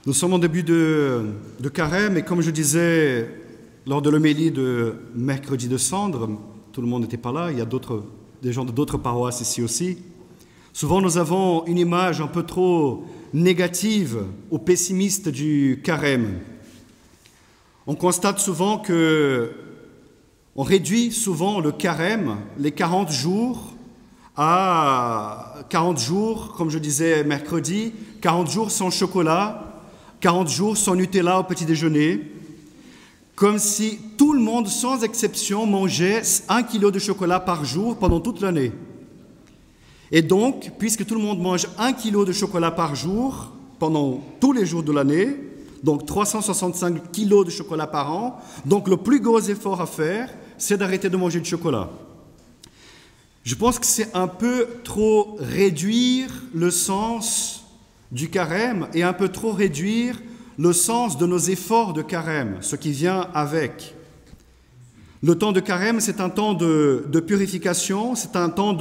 Nous sommes en début de carême et comme je disais lors de l'homélie de mercredi de Cendre, tout le monde n'était pas là, il y a des gens d'autres paroisses ici aussi. Souvent nous avons une image un peu trop négative ou pessimiste du carême. On constate souvent on réduit souvent le carême, les 40 jours, à 40 jours, comme je disais mercredi, 40 jours sans chocolat, 40 jours sans Nutella au petit déjeuner, comme si tout le monde, sans exception, mangeait 1 kilo de chocolat par jour pendant toute l'année. Et donc, puisque tout le monde mange 1 kilo de chocolat par jour pendant tous les jours de l'année, donc 365 kilos de chocolat par an, donc le plus gros effort à faire, c'est d'arrêter de manger du chocolat. Je pense que c'est un peu trop réduire le sens du carême et un peu trop réduire le sens de nos efforts de carême, ce qui vient avec. Le temps de carême, c'est un temps de purification, c'est un temps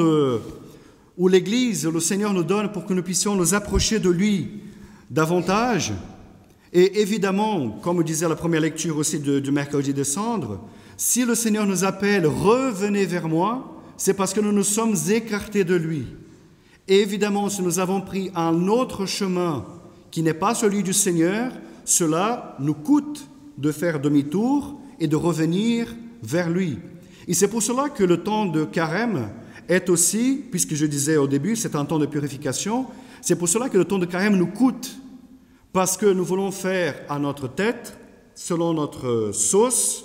où l'Église, le Seigneur nous donne pour que nous puissions nous approcher de lui davantage. Et évidemment, comme disait la première lecture aussi du mercredi de Cendre, si le Seigneur nous appelle « Revenez vers moi », c'est parce que nous nous sommes écartés de lui. Et évidemment, si nous avons pris un autre chemin qui n'est pas celui du Seigneur, cela nous coûte de faire demi-tour et de revenir vers lui. Et c'est pour cela que le temps de carême est aussi, puisque je disais au début, c'est un temps de purification, c'est pour cela que le temps de carême nous coûte, parce que nous voulons faire à notre tête, selon notre sauce,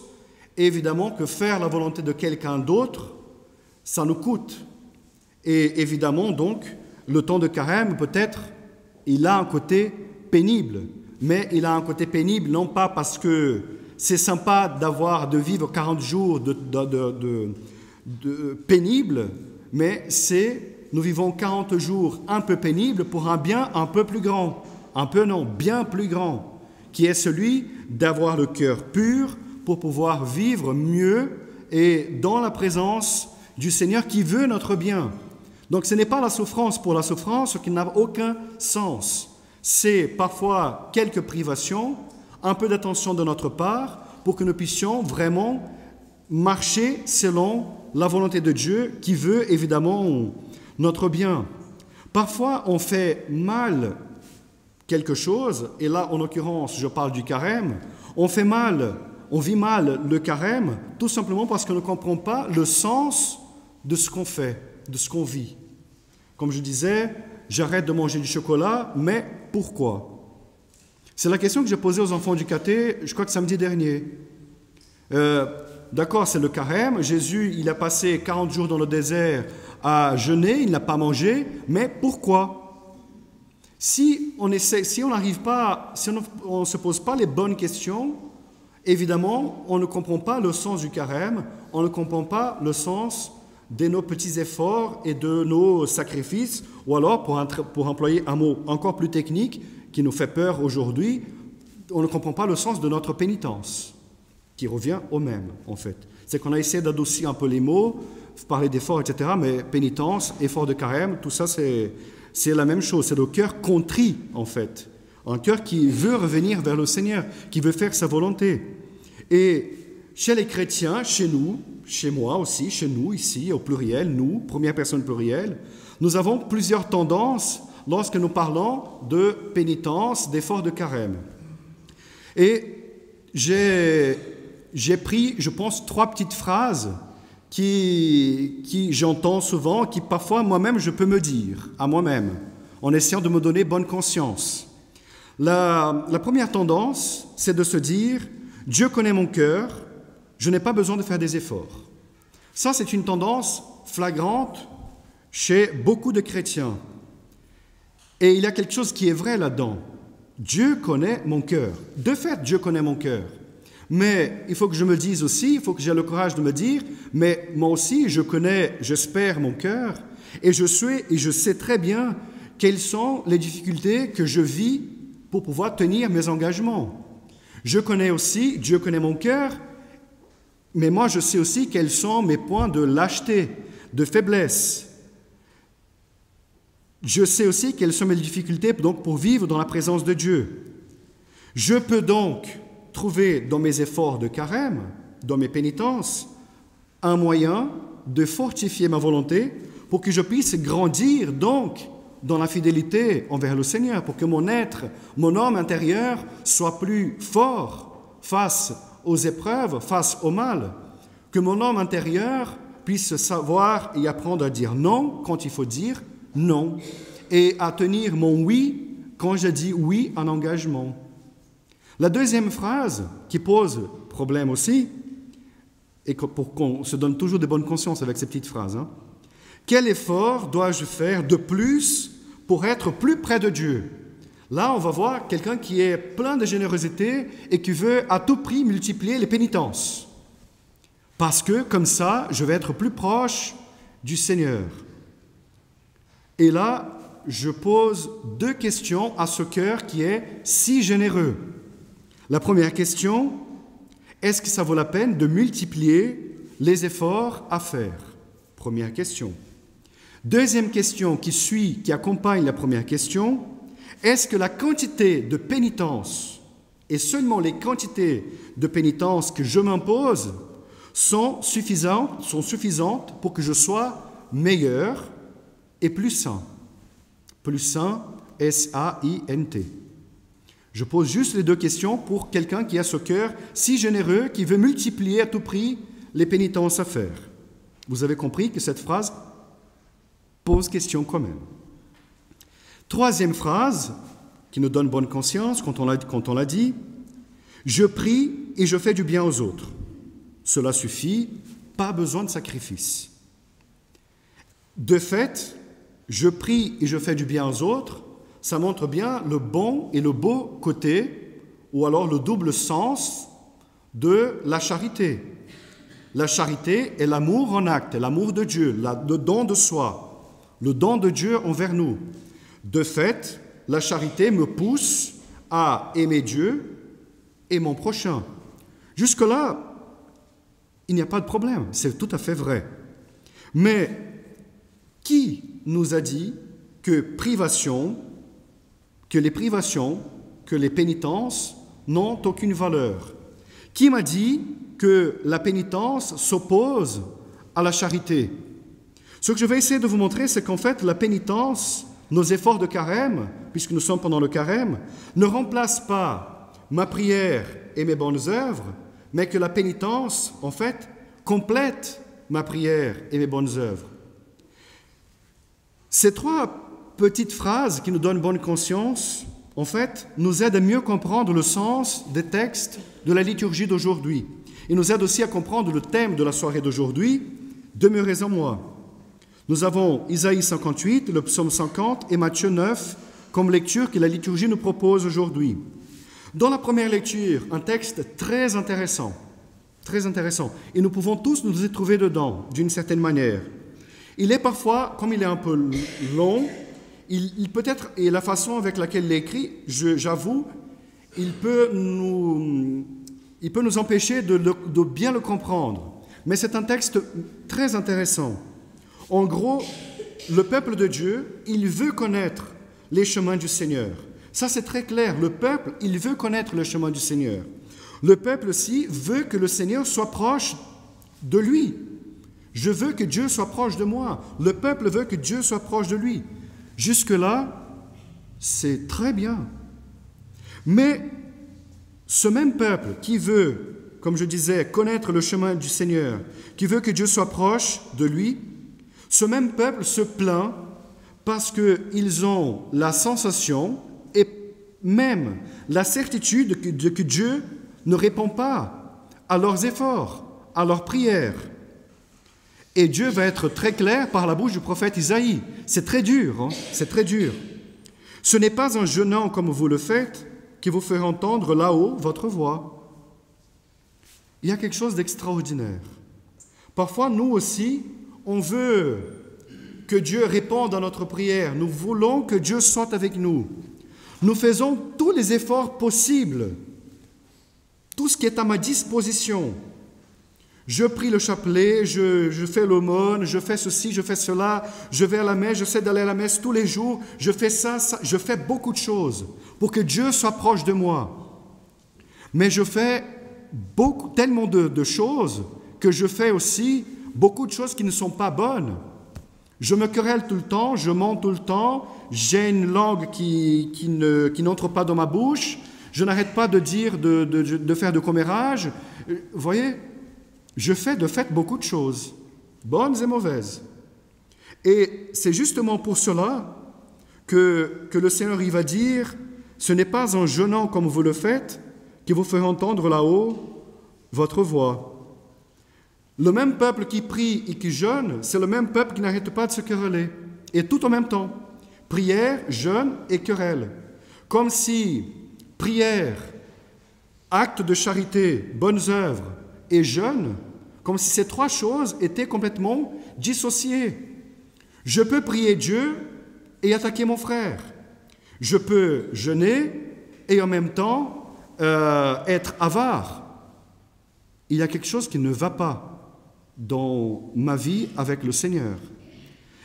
et évidemment que faire la volonté de quelqu'un d'autre, ça nous coûte. Et évidemment, donc, le temps de carême, peut-être, il a un côté pénible. Mais il a un côté pénible, non pas parce que c'est sympa de vivre 40 jours de pénible, mais nous vivons 40 jours un peu pénibles pour un bien un peu plus grand. Bien plus grand, qui est celui d'avoir le cœur pur pour pouvoir vivre mieux et dans la présence du Seigneur qui veut notre bien. Donc ce n'est pas la souffrance pour la souffrance, ce qui n'a aucun sens. C'est parfois quelques privations, un peu d'attention de notre part pour que nous puissions vraiment marcher selon la volonté de Dieu qui veut évidemment notre bien. Parfois on fait mal quelque chose, et là en l'occurrence je parle du carême, on vit mal le carême tout simplement parce qu'on ne comprend pas le sens de ce qu'on fait, de ce qu'on vit. Comme je disais, j'arrête de manger du chocolat, mais pourquoi? C'est la question que j'ai posée aux enfants du caté, je crois que samedi dernier. D'accord, c'est le carême, Jésus, il a passé 40 jours dans le désert à jeûner, il n'a pas mangé, mais pourquoi? Si on ne se pose pas les bonnes questions, évidemment, on ne comprend pas le sens du carême, on ne comprend pas le sens de nos petits efforts et de nos sacrifices, ou alors, pour employer un mot encore plus technique qui nous fait peur aujourd'hui, on ne comprend pas le sens de notre pénitence, qui revient au même, en fait. C'est qu'on a essayé d'adoucir un peu les mots, parler d'efforts, etc., mais pénitence, effort de carême, tout ça, c'est la même chose. C'est le cœur contrit, en fait. Un cœur qui veut revenir vers le Seigneur, qui veut faire sa volonté. Et chez les chrétiens, chez nous, chez moi aussi, chez nous, ici, au pluriel, nous, première personne plurielle, nous avons plusieurs tendances lorsque nous parlons de pénitence, d'effort de carême. Et j'ai pris, je pense, 3 petites phrases qui j'entends souvent, qui parfois moi-même je peux me dire à moi-même, en essayant de me donner bonne conscience. La première tendance, c'est de se dire « Dieu connaît mon cœur, je n'ai pas besoin de faire des efforts ». Ça, c'est une tendance flagrante chez beaucoup de chrétiens. Et il y a quelque chose qui est vrai là-dedans. Dieu connaît mon cœur. De fait, Dieu connaît mon cœur. Mais il faut que je me dise aussi, il faut que j'ai le courage de me dire, mais moi aussi, je connais, j'espère, mon cœur, et je sais très bien quelles sont les difficultés que je vis pour pouvoir tenir mes engagements. Je connais aussi, Dieu connaît mon cœur, mais moi, je sais aussi quels sont mes points de lâcheté, de faiblesse. Je sais aussi quelles sont mes difficultés donc, pour vivre dans la présence de Dieu. Je peux donc trouver dans mes efforts de carême, dans mes pénitences, un moyen de fortifier ma volonté pour que je puisse grandir donc dans la fidélité envers le Seigneur, pour que mon être, mon homme intérieur soit plus fort face aux épreuves, face au mal, que mon homme intérieur puisse savoir et apprendre à dire non quand il faut dire non, et à tenir mon oui quand je dis oui en engagement. La deuxième phrase qui pose problème aussi, et pour qu'on se donne toujours de bonnes consciences avec ces petites phrases, quel effort dois-je faire de plus pour être plus près de Dieu? Là, on va voir quelqu'un qui est plein de générosité et qui veut à tout prix multiplier les pénitences. Parce que, comme ça, je vais être plus proche du Seigneur. Et là, je pose deux questions à ce cœur qui est si généreux. La première question, est-ce que ça vaut la peine de multiplier les efforts à faire? Première question. Deuxième question qui accompagne la première question, est-ce que la quantité de pénitence et seulement les quantités de pénitence que je m'impose sont suffisantes pour que je sois meilleur et plus saint? Plus saint, S-A-I-N-T. Je pose juste les deux questions pour quelqu'un qui a ce cœur si généreux, qui veut multiplier à tout prix les pénitences à faire. Vous avez compris que cette phrase pose question quand même. Troisième phrase, qui nous donne bonne conscience quand on l'a dit, « Je prie et je fais du bien aux autres. Cela suffit, pas besoin de sacrifice. » De fait, je prie et je fais du bien aux autres, ça montre bien le bon et le beau côté, ou alors le double sens de la charité. La charité est l'amour en acte, l'amour de Dieu, le don de soi, le don de Dieu envers nous. De fait, la charité me pousse à aimer Dieu et mon prochain. Jusque-là, il n'y a pas de problème, c'est tout à fait vrai. Mais qui nous a dit que les privations, que les pénitences n'ont aucune valeur? Qui m'a dit que la pénitence s'oppose à la charité? Ce que je vais essayer de vous montrer, c'est qu'en fait, la pénitence, nos efforts de carême, puisque nous sommes pendant le carême, ne remplacent pas ma prière et mes bonnes œuvres, mais que la pénitence, en fait, complète ma prière et mes bonnes œuvres. Ces trois petites phrases qui nous donnent bonne conscience, en fait, nous aident à mieux comprendre le sens des textes de la liturgie d'aujourd'hui. Ils nous aident aussi à comprendre le thème de la soirée d'aujourd'hui, « Demeurez en moi ». Nous avons Isaïe 58, le psaume 50 et Matthieu 9 comme lecture que la liturgie nous propose aujourd'hui. Dans la première lecture, un texte très intéressant, et nous pouvons tous nous y trouver dedans, d'une certaine manière. Il est parfois, comme il est un peu long, il peut être, et la façon avec laquelle il est écrit, j'avoue, il peut nous empêcher de bien le comprendre. Mais c'est un texte très intéressant. En gros, le peuple de Dieu, il veut connaître les chemins du Seigneur. Ça, c'est très clair. Le peuple, il veut connaître le chemin du Seigneur. Le peuple aussi veut que le Seigneur soit proche de lui. Je veux que Dieu soit proche de moi. Le peuple veut que Dieu soit proche de lui. Jusque-là, c'est très bien. Mais ce même peuple qui veut, comme je disais, connaître le chemin du Seigneur, qui veut que Dieu soit proche de lui, ce même peuple se plaint parce qu'ils ont la sensation et même la certitude que Dieu ne répond pas à leurs efforts, à leurs prières. Et Dieu va être très clair par la bouche du prophète Isaïe. C'est très dur, c'est très dur. Ce n'est pas en jeûnant comme vous le faites qui vous fera entendre là-haut votre voix. Il y a quelque chose d'extraordinaire. Parfois, nous aussi, on veut que Dieu réponde à notre prière. Nous voulons que Dieu soit avec nous. Nous faisons tous les efforts possibles, tout ce qui est à ma disposition. Je prie le chapelet, je fais l'aumône, je fais ceci, je fais cela, je vais à la messe, j'essaie d'aller à la messe tous les jours, je fais ça, je fais beaucoup de choses pour que Dieu soit proche de moi. Mais je fais tellement de choses que je fais aussi beaucoup de choses qui ne sont pas bonnes. Je me querelle tout le temps, je mens tout le temps, j'ai une langue qui n'entre pas dans ma bouche, je n'arrête pas de dire, de faire de commérages. Vous voyez, je fais de fait beaucoup de choses, bonnes et mauvaises. Et c'est justement pour cela que le Seigneur il va dire, ce n'est pas en jeûnant comme vous le faites qui vous fait entendre là-haut votre voix. Le même peuple qui prie et qui jeûne, c'est le même peuple qui n'arrête pas de se quereller. Et tout en même temps. Prière, jeûne et querelle. Comme si prière, acte de charité, bonnes œuvres et jeûne, comme si ces trois choses étaient complètement dissociées. Je peux prier Dieu et attaquer mon frère. Je peux jeûner et en même temps être avare. Il y a quelque chose qui ne va pas dans ma vie avec le Seigneur.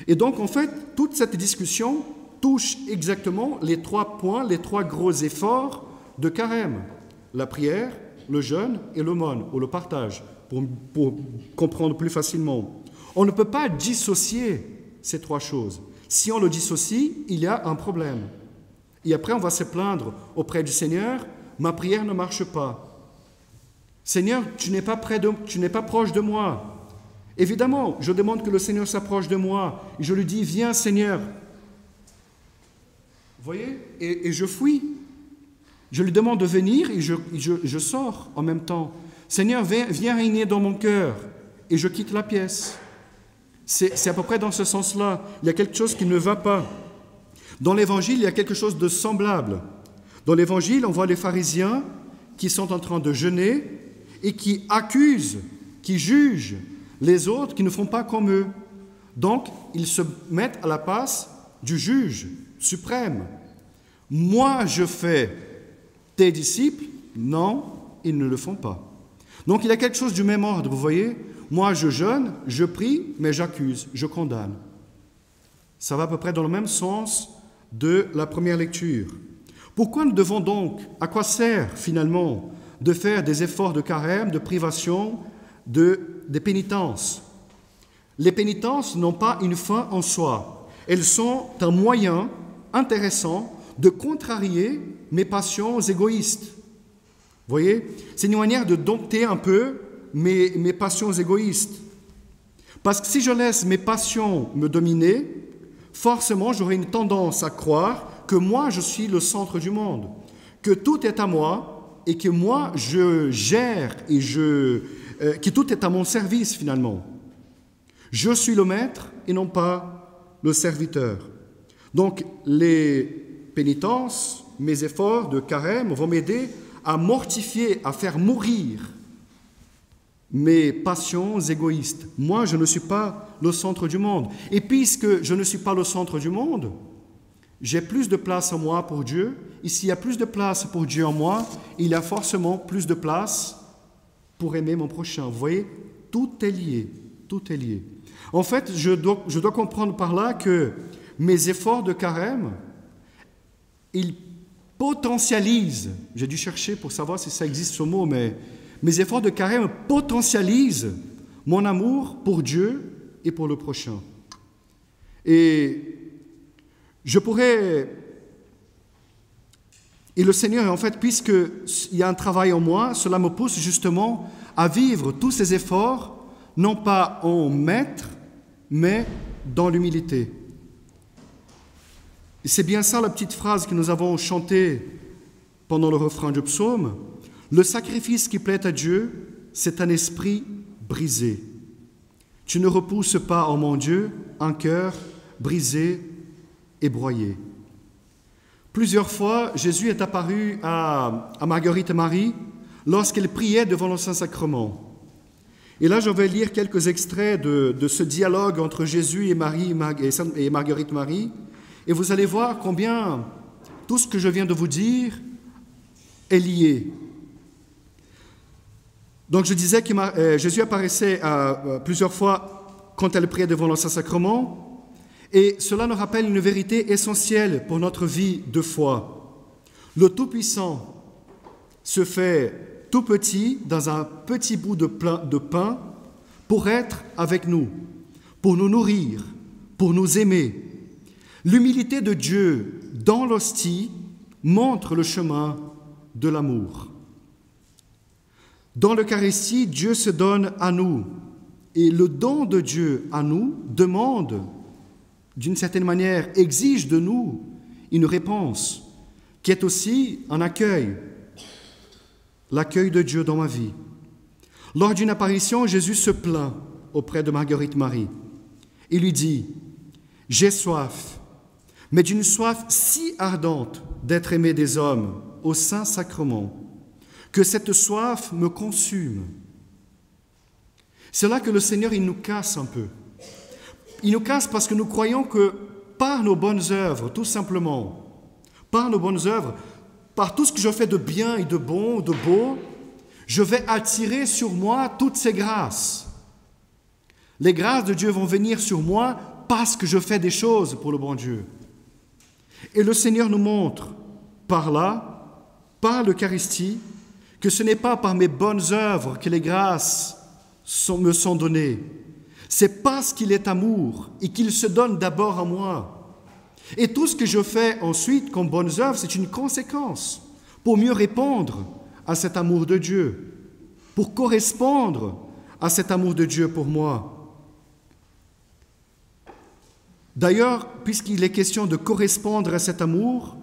Et donc, en fait, toute cette discussion touche exactement les trois points, les trois gros efforts de carême. La prière, le jeûne et l'aumône, ou le partage, pour comprendre plus facilement. On ne peut pas dissocier ces trois choses. Si on le dissocie, il y a un problème. Et après, on va se plaindre auprès du Seigneur, ma prière ne marche pas. Seigneur, tu n'es pas proche de moi. Évidemment, je demande que le Seigneur s'approche de moi. Et je lui dis, viens Seigneur. Vous voyez, et je fuis. Je lui demande de venir et je sors en même temps. Seigneur, viens régner dans mon cœur. Et je quitte la pièce. C'est à peu près dans ce sens-là. Il y a quelque chose qui ne va pas. Dans l'Évangile, il y a quelque chose de semblable. Dans l'Évangile, on voit les pharisiens qui sont en train de jeûner et qui accusent, qui jugent les autres qui ne font pas comme eux. Donc, ils se mettent à la place du juge suprême. Moi, je fais, tes disciples, non, ils ne le font pas. Donc, il y a quelque chose du même ordre, vous voyez. Moi, je jeûne, je prie, mais j'accuse, je condamne. Ça va à peu près dans le même sens de la première lecture. Pourquoi nous devons donc, à quoi sert finalement de faire des efforts de carême, de privation, des pénitences? Les pénitences n'ont pas une fin en soi. Elles sont un moyen intéressant de contrarier mes passions égoïstes. Vous voyez, c'est une manière de dompter un peu mes passions égoïstes. Parce que si je laisse mes passions me dominer, forcément j'aurai une tendance à croire que moi je suis le centre du monde, que tout est à moi et que moi je gère et que tout est à mon service finalement. Je suis le maître et non pas le serviteur. Donc les pénitences, mes efforts de carême vont m'aider à mortifier, à faire mourir mes passions égoïstes. Moi, je ne suis pas le centre du monde. Et puisque je ne suis pas le centre du monde, j'ai plus de place en moi pour Dieu. Et s'il y a plus de place pour Dieu en moi, il y a forcément plus de place pour aimer mon prochain. Vous voyez, tout est lié. Tout est lié. En fait, je dois comprendre par là que mes efforts de carême, ils potentialisent, j'ai dû chercher pour savoir si ça existe ce mot, mais mes efforts de carême potentialisent mon amour pour Dieu et pour le prochain. Et je pourrais... Et le Seigneur, en fait, puisqu'il y a un travail en moi, cela me pousse justement à vivre tous ces efforts, non pas en maître, mais dans l'humilité. Et c'est bien ça la petite phrase que nous avons chantée pendant le refrain du psaume. Le sacrifice qui plaît à Dieu, c'est un esprit brisé. Tu ne repousses pas, oh mon Dieu, un cœur brisé et broyé. Plusieurs fois, Jésus est apparu à Marguerite et Marie lorsqu'elles priaient devant le Saint-Sacrement. Et là, je vais lire quelques extraits de ce dialogue entre Jésus et Marie et Marguerite Marie. Et vous allez voir combien tout ce que je viens de vous dire est lié. Donc, je disais que Jésus apparaissait plusieurs fois quand elle priait devant le Saint-Sacrement. Et cela nous rappelle une vérité essentielle pour notre vie de foi. Le Tout-Puissant, se fait tout petit dans un petit bout de pain pour être avec nous, pour nous nourrir, pour nous aimer. L'humilité de Dieu dans l'hostie montre le chemin de l'amour. Dans l'Eucharistie, Dieu se donne à nous et le don de Dieu à nous demande, d'une certaine manière, exige de nous une réponse qui est aussi un accueil, l'accueil de Dieu dans ma vie. Lors d'une apparition, Jésus se plaint auprès de Marguerite Marie. Il lui dit « J'ai soif, mais d'une soif si ardente d'être aimé des hommes au Saint-Sacrement, que cette soif me consume. » C'est là que le Seigneur, il nous casse un peu. Il nous casse parce que nous croyons que par nos bonnes œuvres, tout simplement, par nos bonnes œuvres, par tout ce que je fais de bien et de bon, de beau, je vais attirer sur moi toutes ces grâces. Les grâces de Dieu vont venir sur moi parce que je fais des choses pour le bon Dieu. Et le Seigneur nous montre par là, par l'Eucharistie, que ce n'est pas par mes bonnes œuvres que les grâces me sont données. C'est parce qu'il est amour et qu'il se donne d'abord à moi. Et tout ce que je fais ensuite comme bonnes œuvres, c'est une conséquence pour mieux répondre à cet amour de Dieu, pour correspondre à cet amour de Dieu pour moi. D'ailleurs, puisqu'il est question de correspondre à cet amour,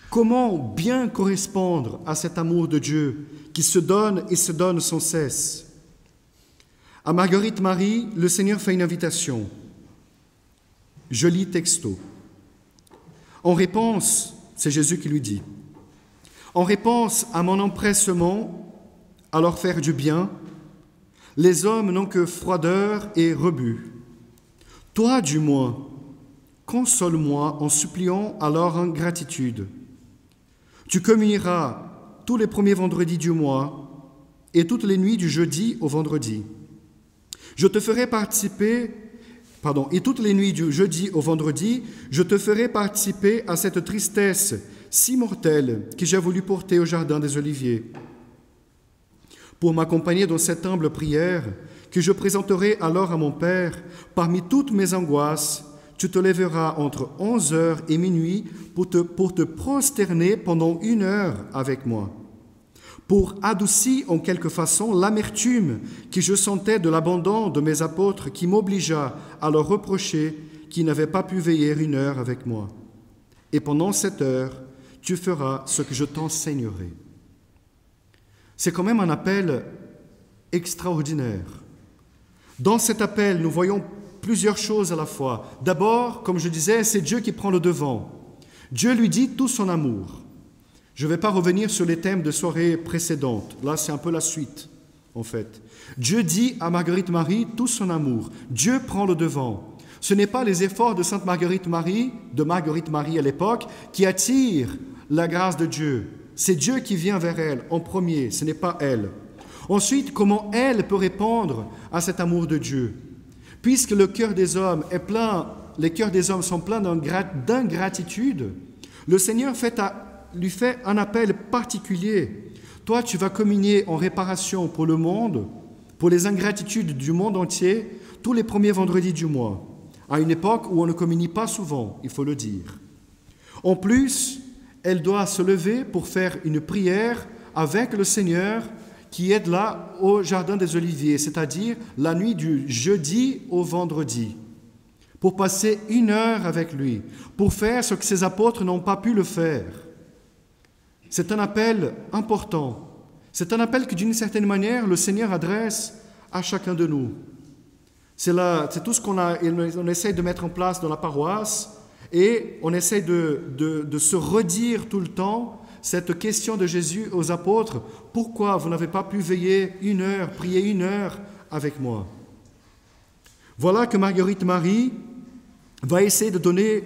comment bien correspondre à cet amour de Dieu qui se donne et se donne sans cesse? À Marguerite Marie, le Seigneur fait une invitation. Je lis texto. En réponse, c'est Jésus qui lui dit, en réponse à mon empressement à leur faire du bien, les hommes n'ont que froideur et rebut. Toi, du moins, console-moi en suppliant à leur ingratitude. Tu communieras tous les premiers vendredis du mois et toutes les nuits du jeudi au vendredi. Je te ferai participer, et toutes les nuits du jeudi au vendredi, je te ferai participer à cette tristesse si mortelle que j'ai voulu porter au jardin des Oliviers. Pour m'accompagner dans cette humble prière que je présenterai alors à mon Père, parmi toutes mes angoisses, tu te lèveras entre 11h et minuit pour te prosterner pendant 1 heure avec moi, pour adoucir en quelque façon l'amertume que je sentais de l'abandon de mes apôtres qui m'obligea à leur reprocher qu'ils n'avaient pas pu veiller 1 heure avec moi. Et pendant cette heure, tu feras ce que je t'enseignerai. C'est quand même un appel extraordinaire. Dans cet appel, nous voyons plusieurs choses à la fois. D'abord, comme je disais, c'est Dieu qui prend le devant. Dieu lui dit tout son amour. Je ne vais pas revenir sur les thèmes de soirée précédentes. Là, c'est un peu la suite, en fait. Dieu dit à Marguerite Marie tout son amour. Dieu prend le devant. Ce n'est pas les efforts de Sainte Marguerite Marie, à l'époque, qui attirent la grâce de Dieu. C'est Dieu qui vient vers elle en premier, ce n'est pas elle. Ensuite, comment elle peut répondre à cet amour de Dieu? Puisque le cœur des hommes est plein, les cœurs des hommes sont pleins d'ingratitude, le Seigneur lui fait un appel particulier. Toi, tu vas communier en réparation pour le monde, pour les ingratitudes du monde entier, tous les premiers vendredis du mois, à une époque où on ne communie pas souvent, il faut le dire. En plus, elle doit se lever pour faire une prière avec le Seigneur qui est là au Jardin des Oliviers, c'est-à-dire la nuit du jeudi au vendredi, pour passer 1 heure avec lui, pour faire ce que ses apôtres n'ont pas pu le faire. C'est un appel important. C'est un appel que, d'une certaine manière, le Seigneur adresse à chacun de nous. C'est tout ce qu'on essaie de mettre en place dans la paroisse, et on essaie de se redire tout le temps cette question de Jésus aux apôtres. Pourquoi vous n'avez pas pu veiller 1 heure, prier 1 heure avec moi? Voilà que Marguerite Marie va essayer de donner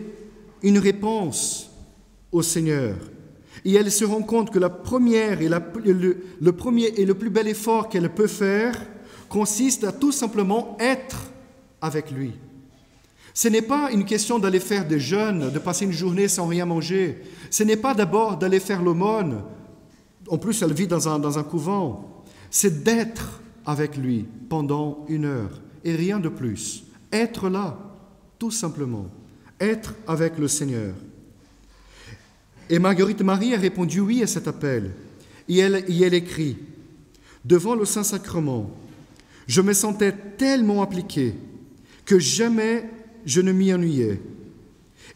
une réponse au Seigneur. Et elle se rend compte que le premier et le plus bel effort qu'elle peut faire consiste à tout simplement être avec lui. Ce n'est pas une question d'aller faire des jeûnes, de passer une journée sans rien manger. Ce n'est pas d'abord d'aller faire l'aumône. en plus elle vit dans un couvent, c'est d'être avec lui pendant 1 heure et rien de plus. Être là, tout simplement. Être avec le Seigneur. Et Marguerite Marie a répondu oui à cet appel. Et elle écrit, « Devant le Saint-Sacrement, je me sentais tellement impliquée que jamais je ne m'y ennuyais.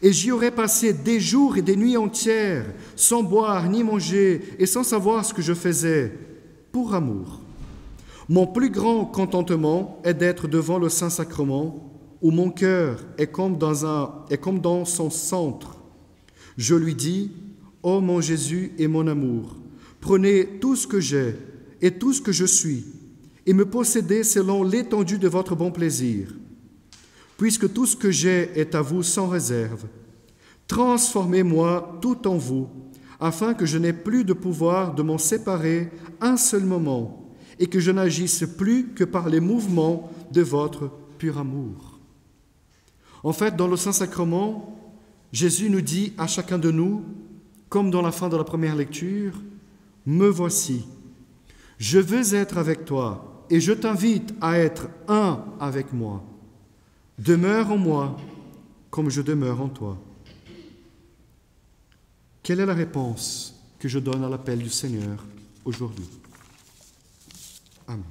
Et j'y aurais passé des jours et des nuits entières, sans boire ni manger et sans savoir ce que je faisais, pour amour. Mon plus grand contentement est d'être devant le Saint-Sacrement, où mon cœur est comme dans son centre. Je lui dis, « Ô mon Jésus et mon amour, prenez tout ce que j'ai et tout ce que je suis, et me possédez selon l'étendue de votre bon plaisir. Puisque tout ce que j'ai est à vous sans réserve, transformez-moi tout en vous, afin que je n'ai plus de pouvoir de m'en séparer un seul moment, et que je n'agisse plus que par les mouvements de votre pur amour. » En fait, dans le Saint-Sacrement, Jésus nous dit à chacun de nous, comme dans la fin de la première lecture, « Me voici, je veux être avec toi et je t'invite à être un avec moi. Demeure en moi comme je demeure en toi. » Quelle est la réponse que je donne à l'appel du Seigneur aujourd'hui? Amen.